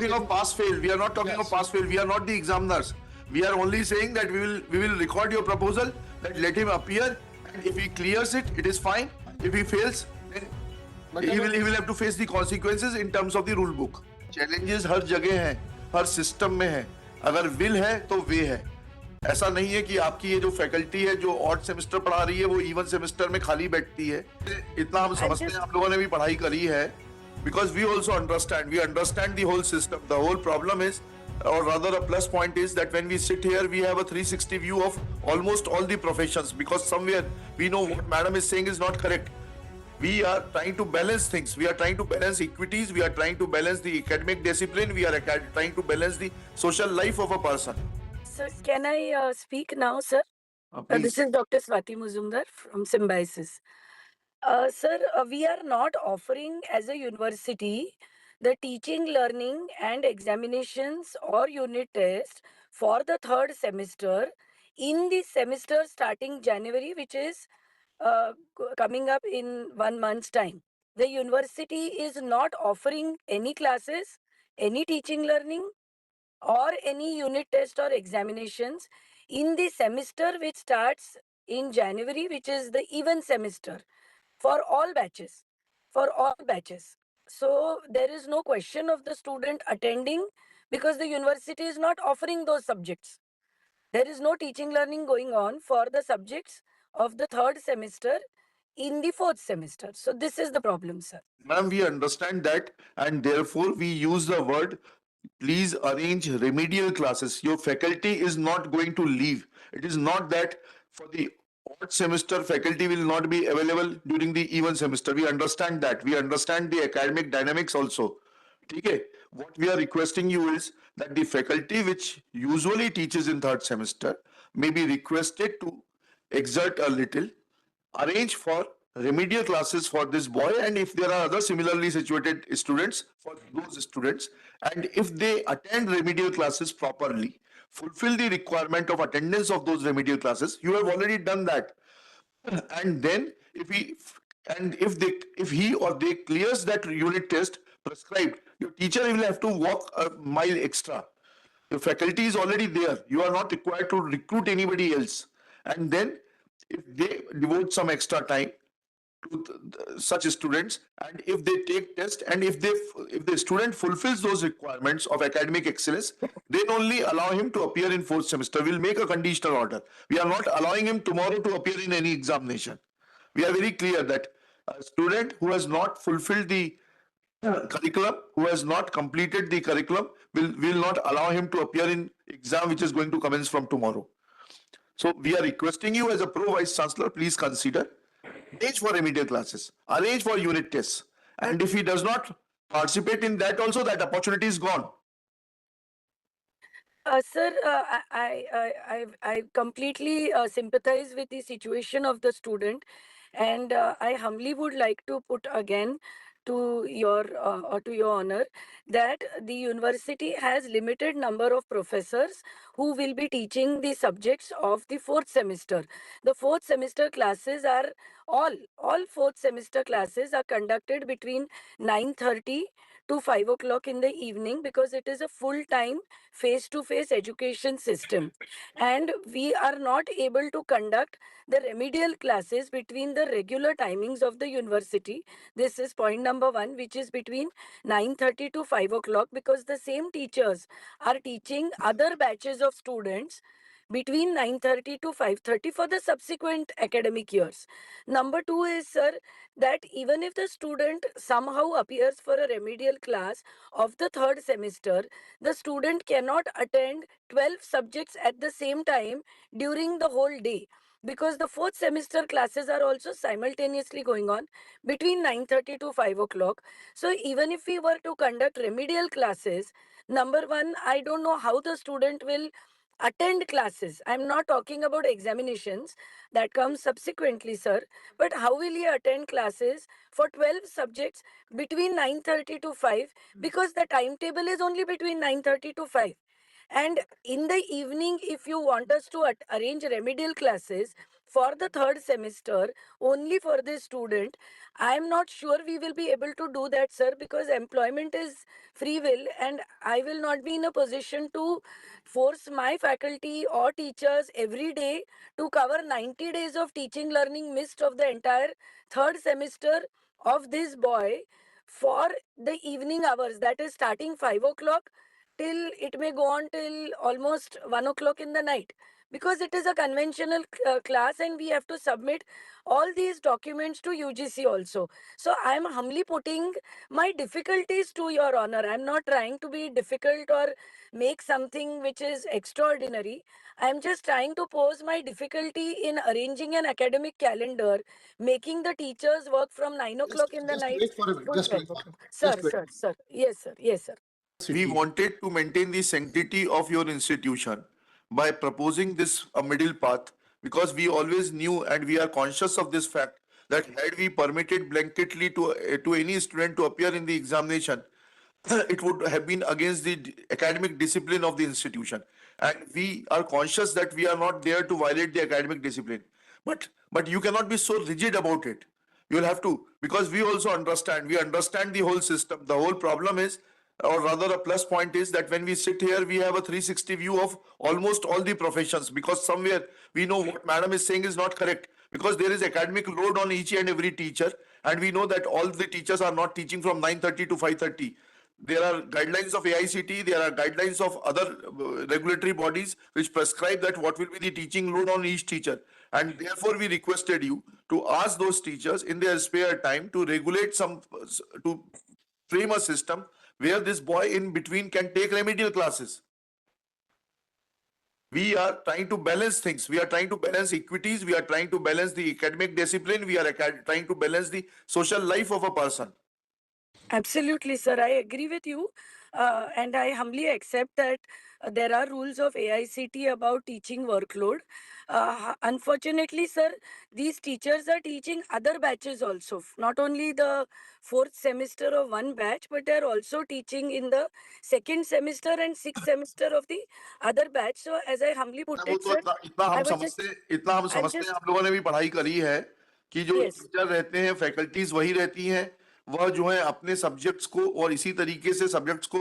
talking of pass fail. We are not talking of pass fail. We are not the examiners. We are only saying that we will record your proposal, that let him appear, and if he clears it, it is fine. If he fails, then he will have to face the consequences in terms of the rule book. Challenges हर जगह हैं, हर system में है. अगर will है तो वे है. ऐसा नहीं है कि आपकी ये जो फैकल्टी है जो ऑड सेमेस्टर पढ़ा रही है वो इवन सेमेस्टर में खाली बैठती है. इतना हम समझते हैं, आप लोगों ने भी पढ़ाई करी है. Because we also understand the whole system. The whole problem is, or rather a plus point is that when we sit here, we have a 360 view of almost all the professions, because somewhere we know what madam is saying is not correct. We are trying to balance things. We are trying to balance equities. We are trying to balance the academic discipline. We are trying to balance the social life of a person. Sir, can I speak now, sir? Please. This is Dr. Swati Muzumdar from Symbiosis. Sir, we are not offering as a university the teaching, learning and examinations or unit test for the third semester in the semester starting January, which is coming up in 1 month's time. The university is not offering any classes, any teaching, learning or any unit test or examinations in the semester which starts in January, which is the even semester for all batches, for all batches. So there is no question of the student attending because the university is not offering those subjects. There is no teaching learning going on for the subjects of the third semester in the fourth semester. So this is the problem, sir. Ma'am, we understand that, and therefore we use the word, please arrange remedial classes. Your faculty is not going to leave. It is not that for the odd semester faculty will not be available during the even semester. We understand that. We understand the academic dynamics also. Okay. What we are requesting you is that the faculty which usually teaches in third semester may be requested to exert a little, arrange for remedial classes for this boy, and if there are other similarly situated students, for those students, and if they attend remedial classes properly, fulfill the requirement of attendance of those remedial classes. You have already done that, and then if he or they clears that unit test prescribed, your teacher will have to walk a mile extra. Your faculty is already there. You are not required to recruit anybody else. And then if they devote some extra time to such students, and if they take test, and if the student fulfills those requirements of academic excellence, then only allow him to appear in fourth semester. We'll make a conditional order. We are not allowing him tomorrow to appear in any examination. We are very clear that a student who has not fulfilled the curriculum, who has not completed the curriculum, will not allow him to appear in exam which is going to commence from tomorrow. So we are requesting you as a pro vice chancellor, please consider, arrange for remedial classes, arrange for unit tests, and if he does not participate in that also, that opportunity is gone. Sir, I completely sympathize with the situation of the student, and I humbly would like to put again to your honor that the university has limited number of professors who will be teaching the subjects of the fourth semester. The fourth semester classes are all fourth semester classes are conducted between 9:30 to 5 o'clock in the evening, because it is a full-time face-to-face education system, and we are not able to conduct the remedial classes between the regular timings of the university. This is point number one, which is between 9:30 to 5 o'clock, because the same teachers are teaching other batches of students between 9:30 to 5:30 for the subsequent academic years. Number two is, sir, that even if the student somehow appears for a remedial class of the third semester, the student cannot attend 12 subjects at the same time during the whole day, because the fourth semester classes are also simultaneously going on between 9:30 to 5 o'clock. So even if we were to conduct remedial classes, number one, I don't know how the student will attend classes. I'm not talking about examinations, that comes subsequently, sir, but how will he attend classes for 12 subjects between 9:30 to 5, because the timetable is only between 9:30 to 5. And in the evening, if you want us to arrange remedial classes for the third semester only for this student, I'm not sure we will be able to do that, sir, because employment is free will, and I will not be in a position to force my faculty or teachers every day to cover 90 days of teaching learning missed of the entire third semester of this boy for the evening hours, that is starting 5 o'clock till it may go on till almost 1 o'clock in the night, because it is a conventional class and we have to submit all these documents to UGC also. So I am humbly putting my difficulties to your honor. I am not trying to be difficult or make something which is extraordinary. I am just trying to pose my difficulty in arranging an academic calendar, making the teachers work from 9 o'clock in the Just night wait for a minute. to Just 12 wait for a o'clock. minute. Sir, Just wait. sir, sir. Yes, sir. Yes, sir. We wanted to maintain the sanctity of your institution by proposing this a middle path, because we always knew and we are conscious of this fact that had we permitted blanketly to any student to appear in the examination, it would have been against the academic discipline of the institution, and we are conscious that we are not there to violate the academic discipline. But you cannot be so rigid about it. You'll have to, because we understand the whole system. The whole problem is, or rather a plus point is, that when we sit here we have a 360 view of almost all the professions, because somewhere we know what madam is saying is not correct, because there is academic load on each and every teacher, and we know that all the teachers are not teaching from 9:30 to 5:30. There are guidelines of AICT, there are guidelines of other regulatory bodies which prescribe that what will be the teaching load on each teacher. And therefore, we requested you to ask those teachers in their spare time to regulate to frame a system where this boy in between can take remedial classes. We are trying to balance things. We are trying to balance equities. We are trying to balance the academic discipline. We are trying to balance the social life of a person. Absolutely, sir. I agree with you. And I humbly accept that there are rules of AICT about teaching workload. Unfortunately, sir, these teachers are teaching other batches also. Not only the fourth semester of one batch, but they're also teaching in the second semester and sixth semester of the other batch. So, as I humbly put वो it, तो sir, I was just, इतना हम I'm समझते हैं, just, हम लोगों ने भी पढ़ाई करी है कि जो yes. टीचर रहते हैं, फैकल्टीज वही रहती हैं, वह जो है अपने सब्जेक्ट्स को और इसी तरीके से सब्जेक्ट्स को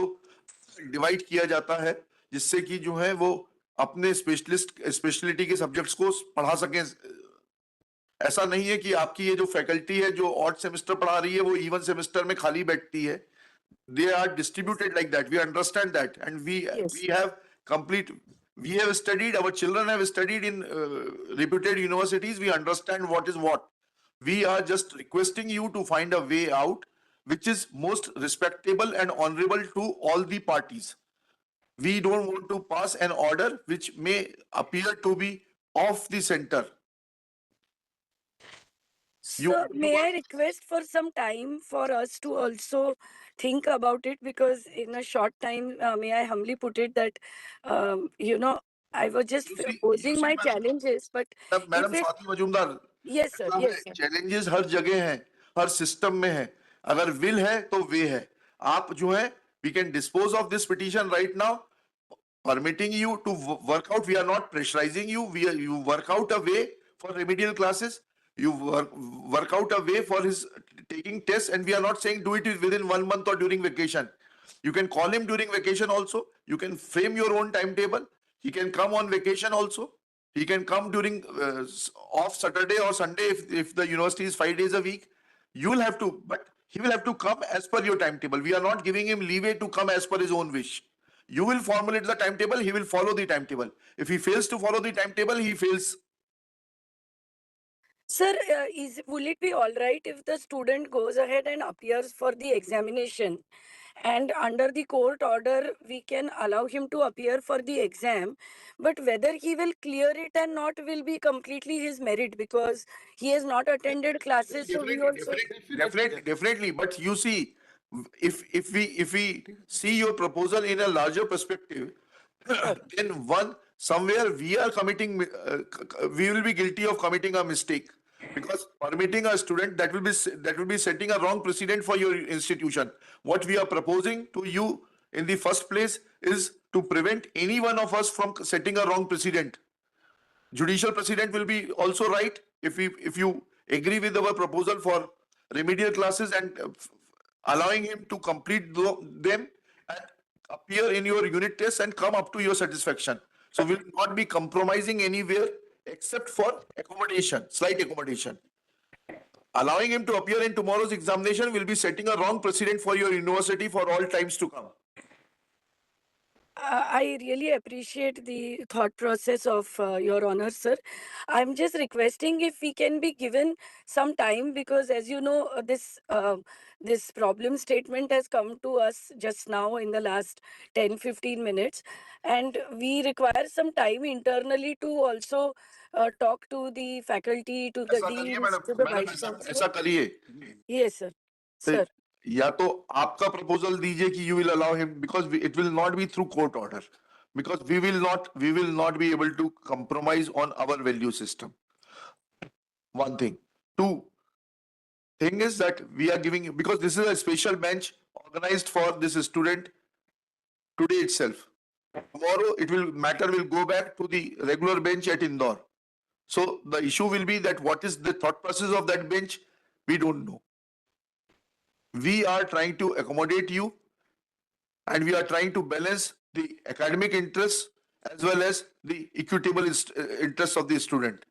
डिवाइड किया जाता है, जिससे कि जो है वो अपने स्पेशलिटी के सब्जेक्ट्स को पढ़ा सकें। ऐसा नहीं है कि आपकी ये जो फैकल्टी है जो ऑड सेमेस्टर पढ़ा रही है वो इवन सेमेस्टर में खाली बैठती है। They are distributed like that. We understand that, and Yes. we have complete. We have studied. Our children have studied in reputed universities. We understand what is what. We are just requesting you to find a way out, which is most respectable and honorable to all the parties. We don't want to pass an order which may appear to be off the center. So, may I request for some time for us to also think about it, because in a short time, may I humbly put it that, I was just posing my challenges, but madam if it, Swati Majumdar, yes, sir, yes, sir. Challenges हर जगह हैं, हर system में है। अगर will है तो वे है। आप जो है, we can dispose of this petition right now, permitting you to work out. We are not pressurizing you. You work out a way for remedial classes. You work out a way for his taking tests, and we are not saying do it within 1 month or during vacation. You can call him during vacation also. You can frame your own timetable. He can come on vacation also. He can come during off Saturday or Sunday if the university is 5 days a week. You will have to, but he will have to come as per your timetable. We are not giving him leeway to come as per his own wish. You will formulate the timetable, he will follow the timetable. If he fails to follow the timetable, he fails. Sir, will it be all right if the student goes ahead and appears for the examination, and under the court order we can allow him to appear for the exam, but whether he will clear it and not will be completely his merit, because he has not attended classes, so we also... Definitely. But you see, if we see your proposal in a larger perspective, then somewhere we are committing, we will be guilty of committing a mistake, because permitting a student, that will be setting a wrong precedent for your institution. What we are proposing to you in the first place is to prevent any one of us from setting a wrong precedent. Judicial precedent will be also right if you agree with our proposal for remedial classes and allowing him to complete them and appear in your unit tests and come up to your satisfaction. So we will not be compromising anywhere except for accommodation, slight accommodation. Allowing him to appear in tomorrow's examination will be setting a wrong precedent for your university for all times to come. I really appreciate the thought process of Your Honor, sir. I'm just requesting if we can be given some time because, as you know, this problem statement has come to us just now in the last 10-15 minutes, and we require some time internally to also talk to the faculty, to the ऐसा करिए deans, madam, to the madam vice ऐसा chancellor. ऐसा करिए. Yes, sir. तो Sir. या तो आपका proposal दीजिए कि you will allow him because it will not be through court order because we will not be able to compromise on our value system. One thing. Two, thing is that we are giving because this is a special bench organized for this student today itself. Tomorrow matter will go back to the regular bench at Indore. So the issue will be that what is the thought process of that bench? We don't know. We are trying to accommodate you and we are trying to balance the academic interests as well as the equitable interests of the student.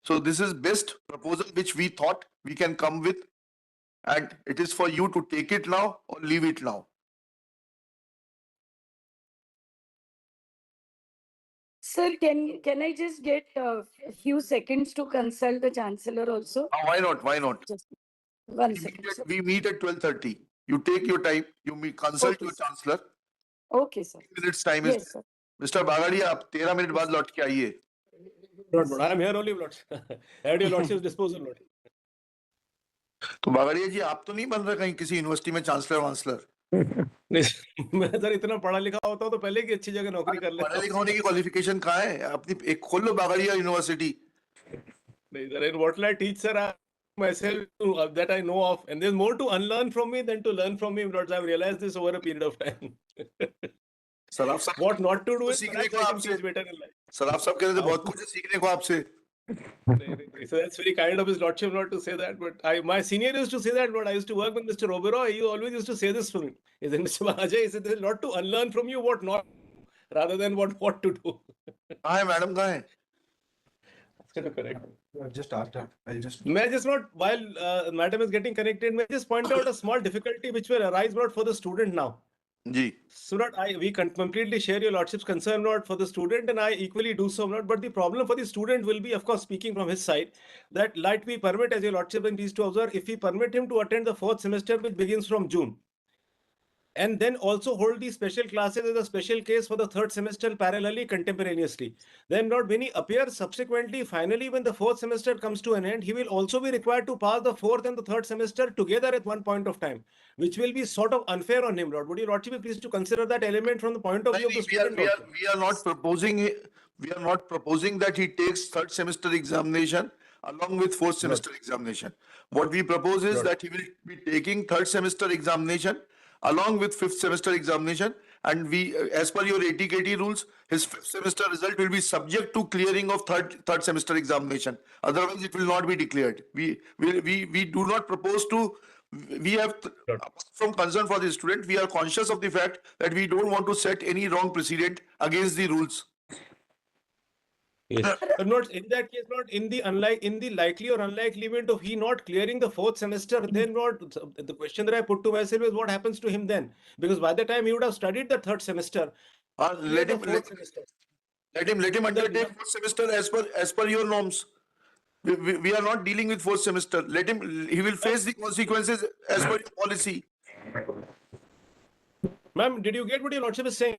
So this is best proposal which we thought we can come with, and it is for you to take it now or leave it now. Sir, can I just get a few seconds to consult the chancellor also? Why not? Why not? Just one second, sir. We meet at 12:30. You take your time. You consult Okay, your sir. chancellor. Okay, sir. Minutes time is. Yes, sir. Mr. Bagadia, आप 13 minute बाद लौट के आइए. Lord, I am here only, Lord. At your Lordship's disposal, Lord. तो बागड़िया जी आप तो नहीं बन रहे कहीं किसी यूनिवर्सिटी में चांसलर वांसलर? नहीं, मैं सर इतना पढ़ा लिखा होता हूँ तो पहले की अच्छी जगह नौकरी कर लेता. पढ़े लिखे होने की क्वालिफिकेशन कहाँ है? अपनी एक खोल लो बागड़िया यूनिवर्सिटी. नहीं sir, in what will I teach, sir? I myself that I know of, and there's more to unlearn from me than to learn from me. Lord, I've realized this over a period of time. Sir आप सब What not to do is सीखने perhaps को I can आपसे. teach better in life. Sir आप सब कह रहे थे बहुत कुछ है सीखने को आपसे. So that's very kind of his lordship not to say that, but my senior used to say that. But I used to work with Mr. Oberoi. He always used to say this to me. He said, Mr. Ajay, he said, there's a lot to unlearn from you, what not, rather than what to do. कहाँ है madam कहाँ है? That's kind of correct. Just ask her. I'll just. May I just not, while madam is getting connected, may I just point out a small difficulty which will arise not for the student now. जी. So not we can completely share your lordship's concern not for the student, and I equally do so not. But the problem for the student will be, of course, speaking from his side, that let we permit, as your lordship and pleased to observe, if we permit him to attend the 4th semester which begins from June, and then also hold these special classes as a special case for the 3rd semester parallelly contemporaneously. Then not when he appears subsequently, finally when the 4th semester comes to an end, he will also be required to pass the 4th and the 3rd semester together at one point of time, which will be sort of unfair on him, Lord. Would your lordship be pleased to consider that element from the point of view of the student? We are not proposing that he takes 3rd semester examination along with 4th semester examination. What we propose is that he will be taking 3rd semester examination along with 5th semester examination, and we, as per your ATKT rules, his 5th semester result will be subject to clearing of third semester examination. Otherwise, it will not be declared. We do not propose to. We have, from concern for the student, we are conscious of the fact that we don't want to set any wrong precedent against the rules. Yes. But not in that case, not in the likely or unlikely event of he not clearing the 4th semester, then what the question that I put to myself is what happens to him then? Because by the time he would have studied the 3rd semester, Let him undertake 4th semester as per your norms. We are not dealing with 4th semester. He will face the consequences as per your policy. Ma'am, did you get what your lordship is saying?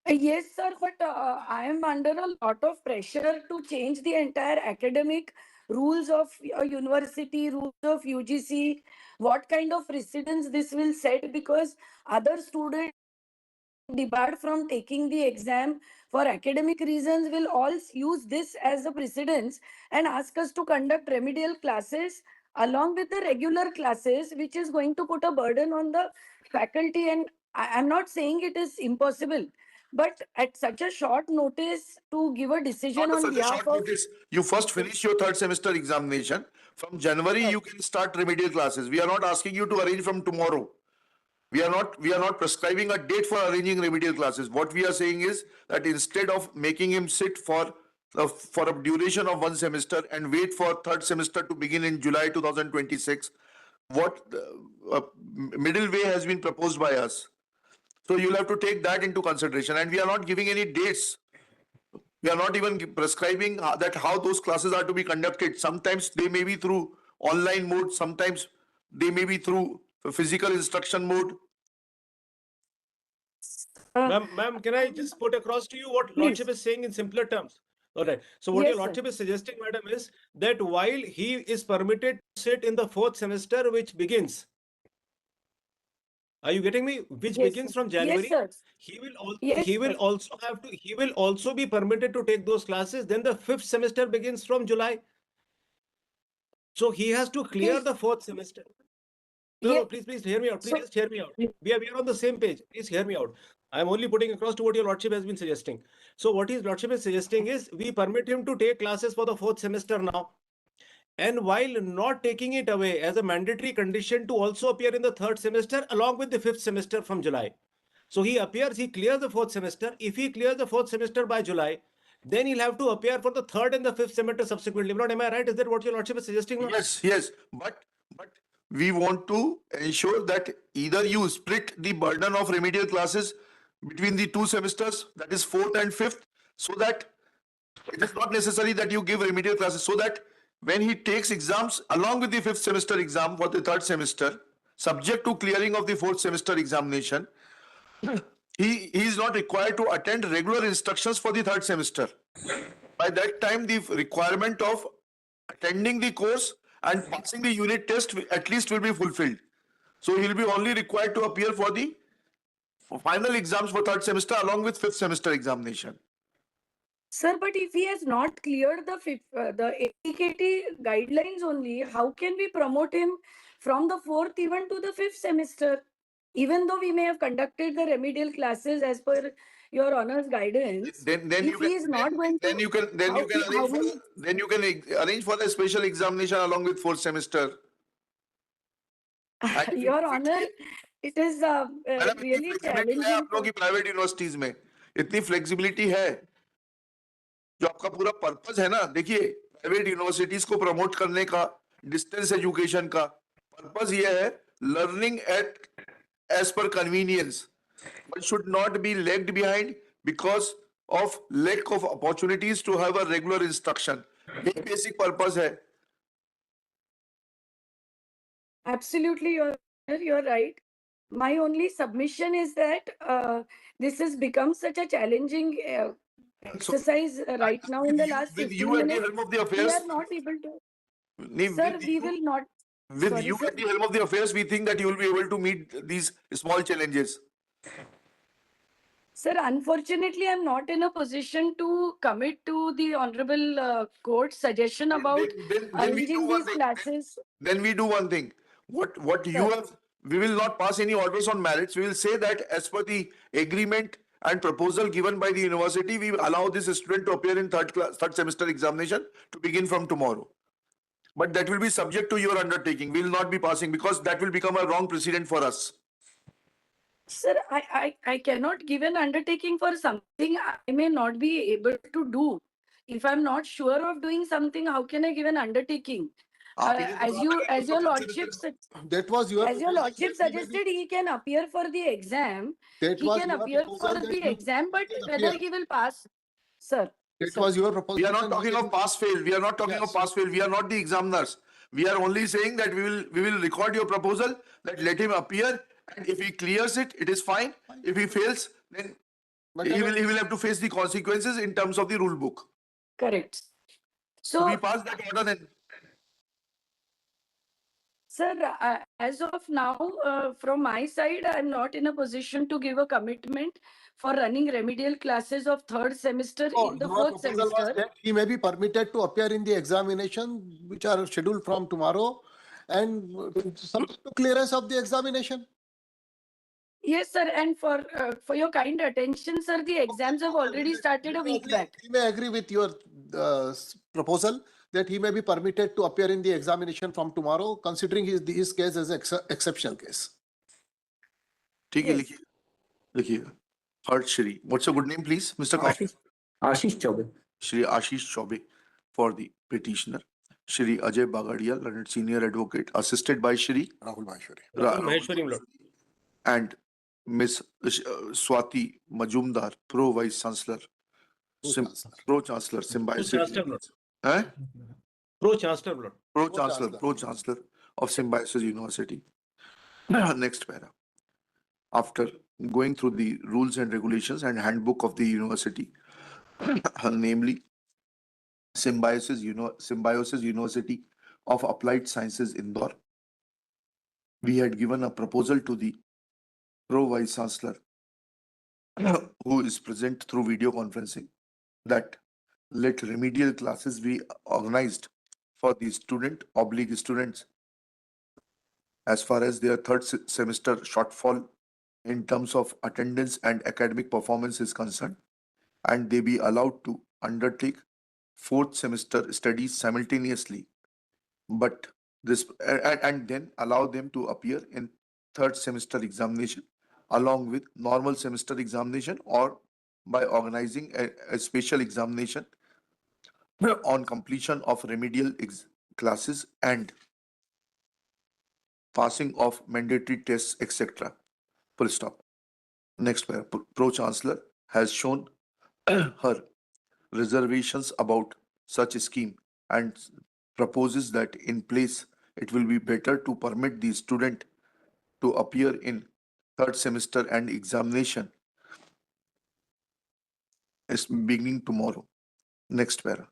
Yes, sir, but I am under a lot of pressure to change the entire academic rules of a university, rules of UGC, what kind of precedence this will set, because other students debarred from taking the exam for academic reasons will all use this as a precedence and ask us to conduct remedial classes along with the regular classes, which is going to put a burden on the faculty and I'm not saying it is impossible, but at such a short notice to give a decision Not on such a behalf short of. notice. You first finish your third semester examination. From January, Sir, you can start remedial classes. We are not asking you to arrange from tomorrow. We are not prescribing a date for arranging remedial classes. What we are saying is that instead of making him sit for a duration of one semester and wait for third semester to begin in July 2026, what middle way has been proposed by us. So you'll have to take that into consideration. And we are not giving any dates. We are not even prescribing that how those classes are to be conducted. Sometimes they may be through online mode. Sometimes they may be through physical instruction mode. Ma'am, can I just put across to you what Please. Lordship is saying in simpler terms? All right. So what your Yes, sir. Lordship is suggesting, madam, is that while he is permitted to sit in the fourth semester, which begins, are you getting me? Which Yes, begins sir. from Yes, January. sir. He Yes, will sir. also have to, he will also be permitted to take those classes. Then the fifth semester begins from July. So he has to clear Yes. the fourth semester. No, Yes. please hear me out. Please So- just hear me out. We are on the same page. Please hear me out. I'm only putting across to what your Lordship has been suggesting. So what his Lordship is suggesting is we permit him to take classes for the fourth semester now. And while not taking it away as a mandatory condition to also appear in the third semester along with the fifth semester from July. So he appears, he clears the fourth semester. If he clears the fourth semester by July, then he'll have to appear for the third and the fifth semester subsequently. Not, am I right? Is that what your Lordship is suggesting? Not? Yes, but we want to ensure that either you split the burden of remedial classes between the two semesters, that is fourth and fifth, so that it is not necessary that you give remedial classes, so that when he takes exams along with the fifth semester exam for the third semester, subject to clearing of the fourth semester examination, he is not required to attend regular instructions for the third semester. By that time, the requirement of attending the course and passing the unit test at least will be fulfilled. So he'll be only required to appear for the final exams for third semester along with fifth semester examination. Sir, but if he has not cleared the ATKT guidelines only, how can we promote him from the fourth even to the fifth semester? Even though we may have conducted the remedial classes as per your honor's guidance, Then if you he can is not going to, then you can how many? then you can arrange for the special examination along with fourth semester. Your honor, it is madam इतनी really flexibility है आप challenging. लोगों की private universities में, इतनी flexibility है. जो आपका पूरा पर्पस है ना, देखिए प्राइवेट यूनिवर्सिटीज को प्रमोट करने का, डिस्टेंस एजुकेशन का पर्पस ये है, learning at age per convenience, but should not be lagged behind because of lack of opportunities to have a regular instruction. ये बेसिक पर्पस है. Absolutely, you're right. My only submission is that this has become such a challenging exercise right now in the last with 15 you at the minutes. helm of the We affairs, are not able to. नहीं, Sir, with we you- will not. with Sorry, you sir. at the helm of the affairs, we think that you will be able to meet these small challenges. Sir, unfortunately, I'm not in a position to commit to the honorable court's suggestion about Then we arranging do one these thing. classes. Then we do one thing. What you Sir. have, we will not pass any orders on merits. We will say that as per the agreement and proposal given by the university, we will allow this student to appear in third semester examination to begin from tomorrow. But that will be subject to your undertaking. We will not be passing because that will become a wrong precedent for us. Sir, I cannot give an undertaking for something I may not be able to do. If I'm not sure of doing something, how can I give an undertaking? As your lordship That was your as your proposal lordship that he may be- suggested, he can appear for the exam. That He was can your appear proposal for that the he exam, but can whether appear. he will pass, sir. That sir. was your We proposal. are not talking of pass fail. We are not talking of Yes. pass fail. We are not the examiners. We are only saying that we will record your proposal, that let him appear, and if he clears it, it is fine. If he fails, then But he will have to face the consequences in terms of the rule book. Correct. So we So, pass that order then. sir, as of now, from my side, I'm not in a position to give a commitment for running remedial classes of third semester Oh, in the your fourth proposal was semester. that he may be permitted to appear in the examination which are scheduled from tomorrow and subject to clearance of the examination. Yes, sir. And for your kind attention, sir, the exams have already started a week back. He may agree with your proposal that he may be permitted to appear in the examination from tomorrow, considering his case as exceptional case. ठीक है, Yes. लिखिए, लिखिए. Hart Shri. What's your good name, please, Mr. Kaufman? Ashish Chaubey. Shri Ashish Chaubey for the petitioner. Shri Ajay Bagadia, learned senior advocate, assisted by Shri Rahul Maheshwari. Rahul Maheshwari, my lord. and Miss Swati Majumdar, Pro Vice Chancellor, Chancellor. Pro Chancellor, Pro Symbiosis. Chancellor, my lord. Eh? Pro Chancellor, my lord. Pro Chancellor of Symbiosis University. Next para. After going through the rules and regulations and handbook of the university, namely Symbiosis University of Applied Sciences Indore, we had given a proposal to the Pro Vice Chancellor, who is present through video conferencing, that let remedial classes be organized for the students as far as their third semester shortfall in terms of attendance and academic performance is concerned, and they be allowed to undertake fourth semester studies simultaneously, but this and then allow them to appear in third semester examination along with normal semester examination, or by organizing a special examination on completion of remedial classes and passing of mandatory tests, etc. Full stop. Next paragraph. Pro Chancellor has shown her reservations about such a scheme and proposes that in place it will be better to permit the student to appear in third semester and examination is beginning tomorrow. Next para.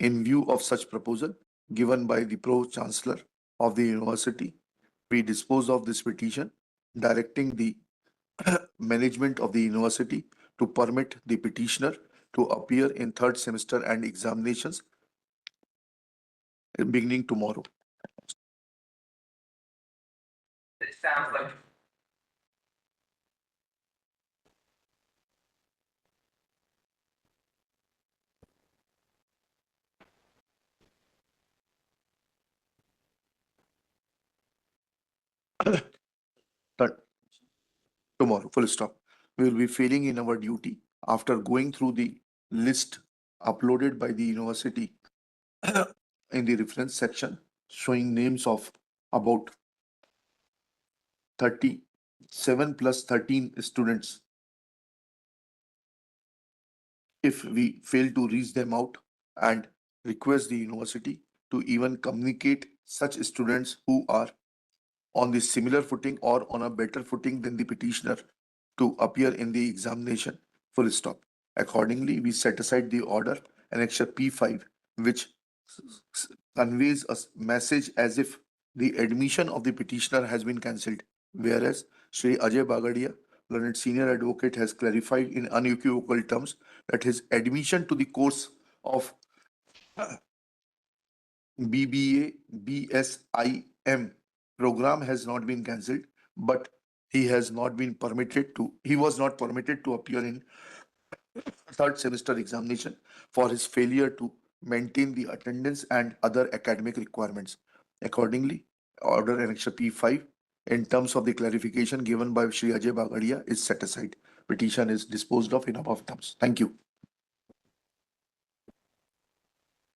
In view of such proposal given by the Pro Chancellor of the university, we dispose of this petition directing the management of the university to permit the petitioner to appear in third semester and examinations beginning tomorrow. It sounds like But tomorrow, full stop. We will be failing in our duty after going through the list uploaded by the university in the reference section, showing names of about 37 plus 13 students. If we fail to reach them out and request the university to even communicate such students who are on the similar footing or on a better footing than the petitioner to appear in the examination, full stop. Accordingly, we set aside the order annexure P5, which conveys a message as if the admission of the petitioner has been cancelled, whereas Shri Ajay Bagadia, learned senior advocate, has clarified in unequivocal terms that his admission to the course of BBA BSIM program has not been cancelled, but he was not permitted to appear in third semester examination for his failure to maintain the attendance and other academic requirements. Accordingly, order annexure P5 in terms of the clarification given by Shri Ajay Bagadia is set aside. Petition is disposed of in above terms. Thank you.